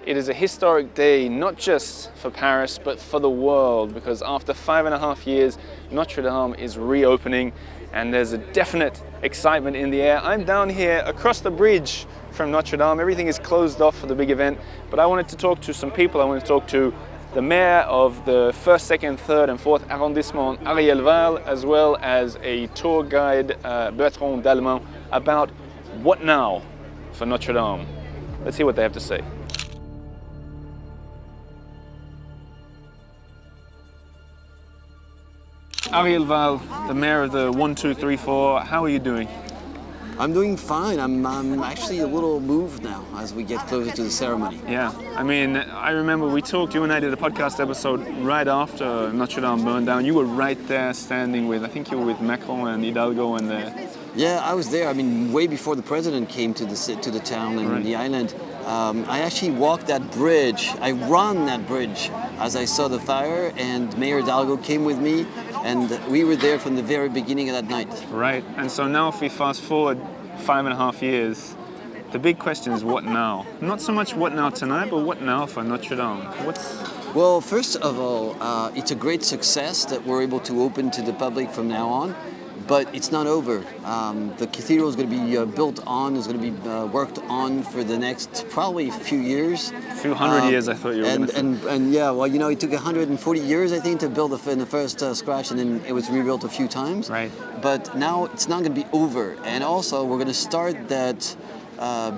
It is a historic day, not just for Paris, but for the world, because after 5.5 years, Notre Dame is reopening and there's a definite excitement in the air. I'm down here across the bridge from Notre Dame. Everything is closed off for the big event, but I wanted to talk to some people. I wanted to talk to the mayor of the 1st, 2nd, 3rd and 4th arrondissement, Ariel Weil, as well as a tour guide, Bertrand about what now for Notre Dame. Let's see what they have to say. Ariel Weil, the mayor of the 1, 2, 3, 4, how are you doing? I'm doing fine. I'm actually a little moved now as we get closer to the ceremony. Yeah, I mean, I remember we talked, you and I did a podcast episode right after Notre Dame burned down. You were right there standing with, I think you were with Macron and Hidalgo and the... Yeah, I was there. I mean, way before the president came to the town and the island. I actually walked that bridge. I ran that bridge as I saw the fire, and Mayor Hidalgo came with me, and we were there from the very beginning of that night. Right, and so now if we fast forward 5.5 years, the big question is what now? Not so much what now tonight, but what now for Notre Dame? Well, first of all, it's a great success that we're able to open to the public from now on. But it's not over. The cathedral is going to be built on, is going to be worked on for the next probably few years. A few hundred years, I thought you were going to say. And yeah, well, you know, it took 140 years, I think, to build in the first scratch, and then it was rebuilt a few times. Right. But now it's not going to be over. And also, we're going to start that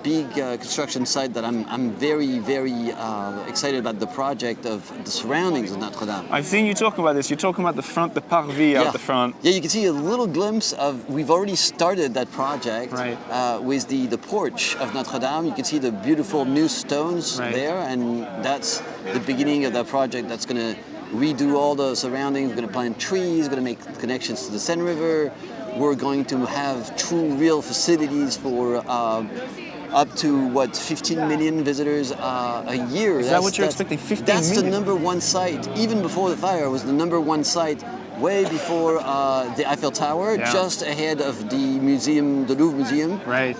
big construction site that I'm very, very excited about the project of the surroundings of Notre Dame. I've seen you talk about this. You're talking about the front, the parvis out the front. Yeah, you can see a little glimpse of, we've already started that project with the porch of Notre Dame. You can see the beautiful new stones there, and that's the beginning of that project that's going to redo all the surroundings. We're going to plant trees, going to make connections to the Seine River. We're going to have true, real facilities for up to, 15 million visitors a year. Is that what you're expecting, 15 million? That's the number one site. Even before the fire, it was the number one site, way before the Eiffel Tower, just ahead of the museum, the Louvre Museum. Right.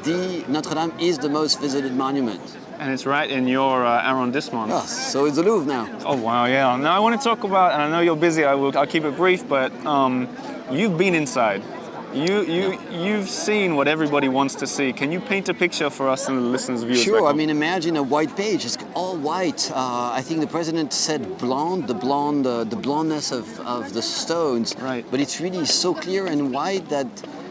The Notre Dame is the most visited monument. And it's right in your arrondissement. Yes, so it's the Louvre now. Oh, wow, yeah. Now I want to talk about, and I know you're busy, I'll keep it brief, but you've been inside. You've seen what everybody wants to see. Can you paint a picture for us and the listeners' viewers? Sure. I mean, imagine a white page. It's all white. I think the president said blonde, the blondness of the stones. Right. But it's really so clear and white that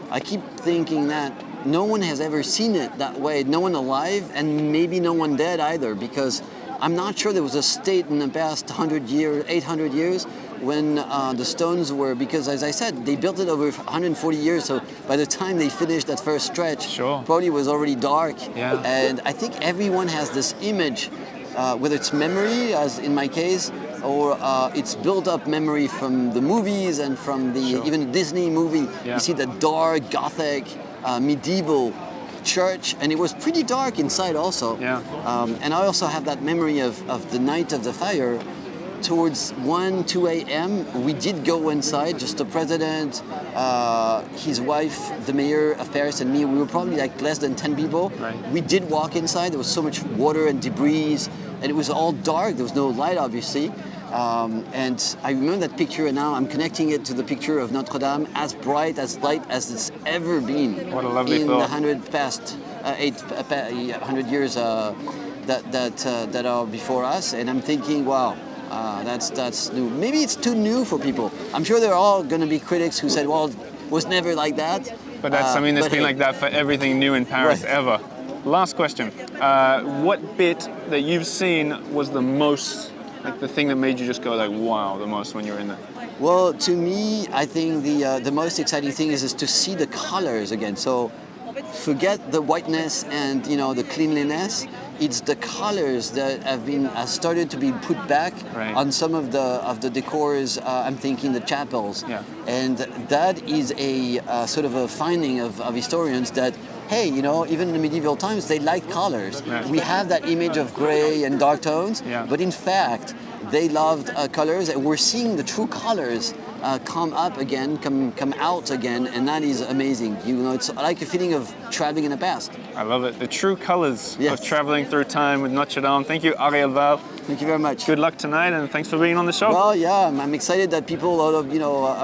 I keep thinking that no one has ever seen it that way. No one alive, and maybe no one dead either, because I'm not sure there was a state in the past 800 years, when the stones were, because as I said, they built it over 140 years, so by the time they finished that first stretch, probably was already dark. Yeah. And I think everyone has this image, whether it's memory, as in my case, or it's built-up memory from the movies and from the even Disney movie. You see the dark, gothic, medieval church, and it was pretty dark inside also. Yeah. And I also have that memory of the night of the fire. Towards 1, 2 a.m., we did go inside, just the president, his wife, the mayor of Paris, and me. We were probably like less than 10 people. Right. We did walk inside. There was so much water and debris, and it was all dark. There was no light, obviously. And I remember that picture, and now I'm connecting it to the picture of Notre Dame, as bright, as light as it's ever been. What a lovely in thought. the 100 years that are before us. And I'm thinking, wow. That's new. Maybe it's too new for people. I'm sure there are all going to be critics who said, well, it was never like that. But that's, it's been like that for everything new in Paris ever. Last question. What bit that you've seen was the most, like the thing that made you just go like, wow, the most when you were in there? Well, to me, I think the most exciting thing is to see the colors again. So forget the whiteness and, the cleanliness. It's the colors that have started to be put back on some of the decors. I'm thinking the chapels, and that is a sort of a finding of historians that, hey, even in the medieval times they liked colors. We have that image of gray and dark tones, but in fact, they loved colors, and we're seeing the true colors come up again, come out again, and that is amazing. You know, it's like a feeling of traveling in the past. I love it. The true colors Yes. of traveling through time with Notre Dame. Thank you, Ariel Weil. Thank you very much. Good luck tonight, and thanks for being on the show. Well, yeah, I'm excited that people all of,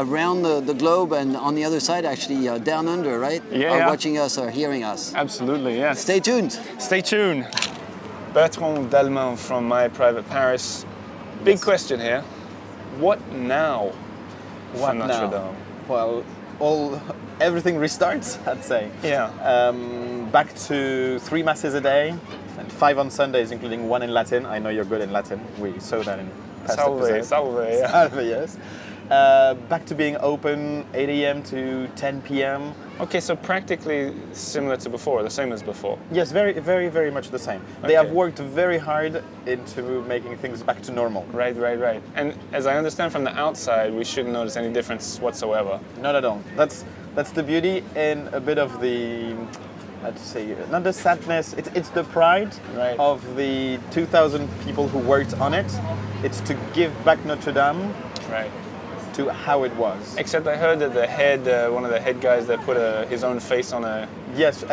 around the globe and on the other side, actually down under, right? Are watching us or hearing us. Absolutely, yes. Stay tuned. Stay tuned. Bertrand from My Private Paris. Big question here. What now for Notre Dame? Well, everything restarts, I'd say. Yeah. Back to 3 masses a day, and 5 on Sundays, including 1 in Latin. I know you're good in Latin. We saw that in past episodes. Salve, yeah. Salve, yes. Back to being open 8 a.m. to 10 p.m. Okay, so practically similar to before, the same as before. Yes, very, very, very much the same. Okay. They have worked very hard into making things back to normal. Right. And as I understand from the outside, we shouldn't notice any difference whatsoever. Not at all. That's the beauty and a bit of the, I'd say, not the sadness, it's the pride of the 2,000 people who worked on it. It's to give back Notre Dame to how it was. Except I heard that the head, one of the head guys that put his own face on a... Yes,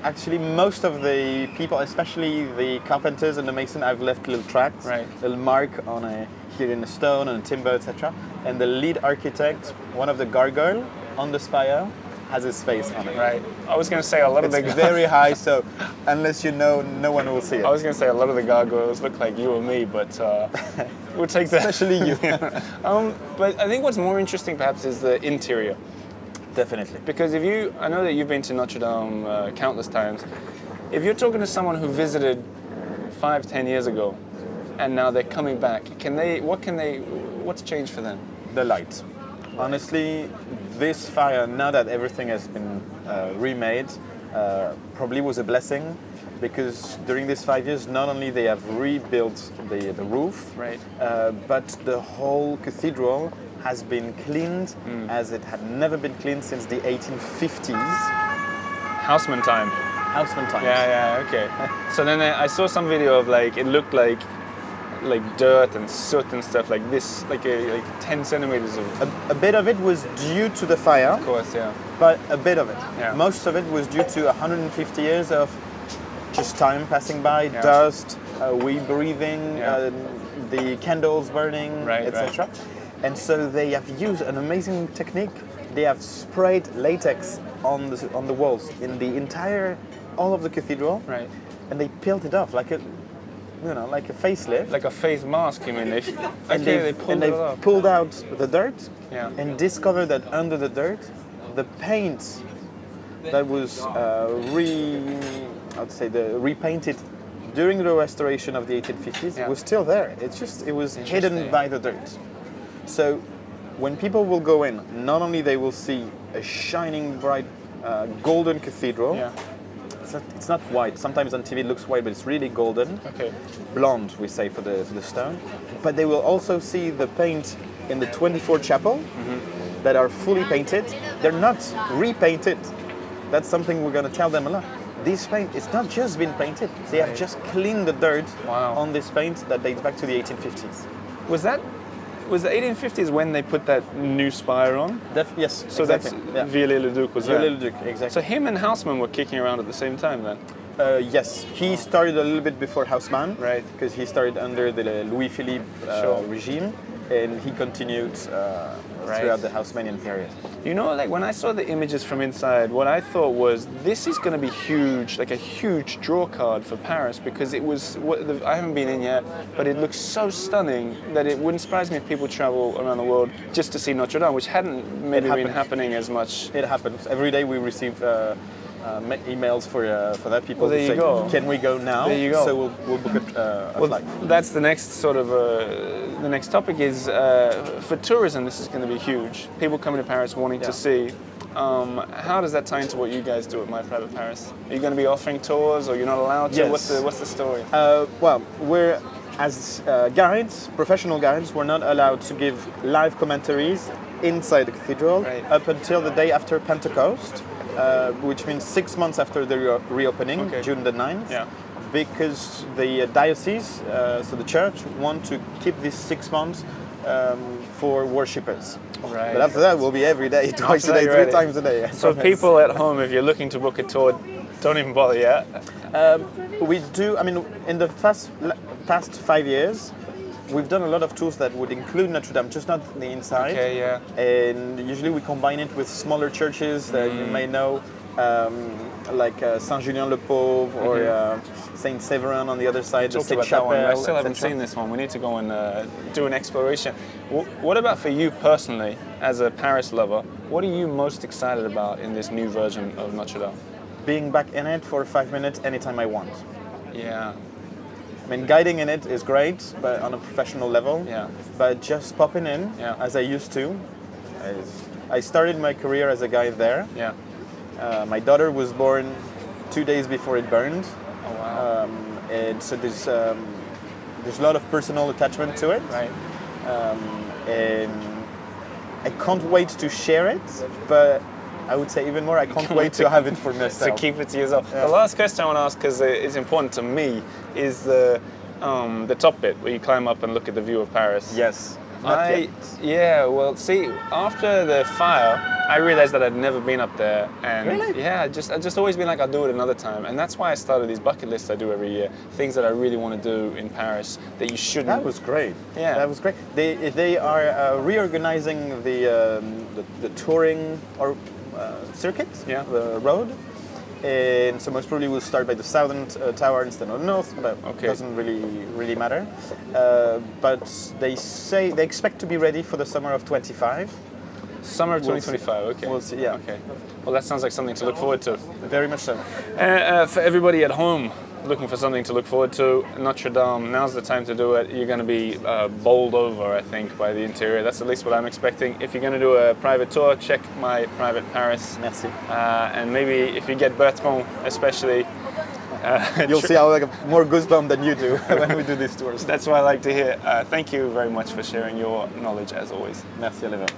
actually most of the people, especially the carpenters and the mason, have left little tracks, little mark on here in the stone, on a timber, etc. And the lead architect, one of the gargoyle on the spire, has his face on it. Right. I was going to say a lot of the... It's very high, so unless you know, no one will see it. I was going to say a lot of the gargoyles look like you or me, but we'll take that. Especially you. But I think what's more interesting perhaps is the interior. Definitely. Because I know that you've been to Notre Dame countless times. If you're talking to someone who visited 5-10 years ago, and now they're coming back, what's changed for them? The light. Honestly, this fire, now that everything has been remade, probably was a blessing, because during these 5 years, not only they have rebuilt the roof, but the whole cathedral has been cleaned as it had never been cleaned since the 1850s. Houseman time. Houseman times. Yeah, okay. So then I saw some video of it looked like dirt and soot and stuff like this, like 10 centimeters of... A bit of it was due to the fire. Of course, yeah. But a bit of it. Yeah. Most of it was due to 150 years of just time passing by, dust, we breathing, the candles burning, etc. And so they have used an amazing technique. They have sprayed latex on the walls in the entire, all of the cathedral. Right. And they peeled it off like a facelift. Like a face mask, you mean? They pulled out the dirt and discovered that under the dirt, the paint that was repainted during the restoration of the 1850s was still there. It was hidden by the dirt. So when people will go in, not only they will see a shining bright golden cathedral. It's not white. Sometimes on TV it looks white, but it's really golden. Okay. Blonde, we say for the stone. But they will also see the paint in the 24 chapel that are fully painted. They're not repainted. That's something we're going to tell them a lot. This paint, it's not just been painted. They have just cleaned the dirt on this paint that dates back to the 1850s. Was the 1850s when they put that new spire on? Yes. So exactly. that's Viollet-le-Duc was there? Viollet-le-Duc, exactly. So him and Haussmann were kicking around at the same time then? Yes. He started a little bit before Haussmann. Right. Because he started under the Louis-Philippe regime. And he continued throughout the Haussmannian period. You know, when I saw the images from inside, what I thought was, this is going to be huge, like a huge draw card for Paris, because it was, I haven't been in yet, but it looks so stunning that it wouldn't surprise me if people travel around the world just to see Notre Dame, which hadn't maybe been happening as much. It happens. Every day we receive emails for that. People there you say, go. Can we go now? There you go. So we'll book a flight. That's the next sort of, the next topic is, for tourism, this is going to be huge. People coming to Paris wanting to see. How does that tie into what you guys do at My Private Paris? Are you going to be offering tours, or you're not allowed to? Yes. What's the story? Well, we're, as guides, professional guides, we're not allowed to give live commentaries inside the cathedral up until the day after Pentecost. Which means 6 months after the reopening, June the 9th. because the diocese, so the church, want to keep these 6 months for worshippers. Right. But after that, we'll be every day, twice a day, three times a day. I So promise. people at home, if you're looking to book a tour, don't even bother yet. We do, I mean, in the past 5 years, we've done a lot of tours that would include Notre Dame, just not the inside. Okay, yeah. And usually we combine it with smaller churches that you may know, like Saint-Julien-le-Pauvre or Saint Severin on the other side, the Talked Saint about that one. I Chapelle, still haven't etc. seen this one. We need to go and do an exploration. What about for you personally, as a Paris lover? What are you most excited about in this new version of Notre Dame? Being back in it for 5 minutes anytime I want. Yeah. I mean, guiding in it is great, but on a professional level. Yeah. But just popping in, as I used to. I started my career as a guide there. Yeah. My daughter was born 2 days before it burned. Oh wow. And so there's a lot of personal attachment to it. Right. And I can't wait to share it, but I would say even more, I can't wait to have it for myself. To keep it to yourself. Yeah. The last question I want to ask, because it's important to me, is the top bit where you climb up and look at the view of Paris. Yes. Not yet. Yeah, well, see, after the fire, I realized that I'd never been up there, and really? Yeah, I just always been like, I'll do it another time, and that's why I started these bucket lists I do every year, things that I really want to do in Paris that you shouldn't. That was great. Yeah, that was great. They are reorganizing the touring or circuit, the road. And so most probably we'll start by the southern tower instead of north, but it doesn't really matter. But they say they expect to be ready for the summer of 25. Summer of 2025, okay. We'll see, yeah. Okay. Well, that sounds like something to look forward to. Very much so. For everybody at home looking for something to look forward to, Notre Dame, now's the time to do it. You're going to be bowled over, I think, by the interior. That's at least what I'm expecting. If you're going to do a private tour, check my private Paris. Merci. And maybe if you get Bertrand, especially, you'll see how I have more goosebumps than you do when we do these tours. That's what I like to hear. Thank you very much for sharing your knowledge, as always. Merci, Oliver.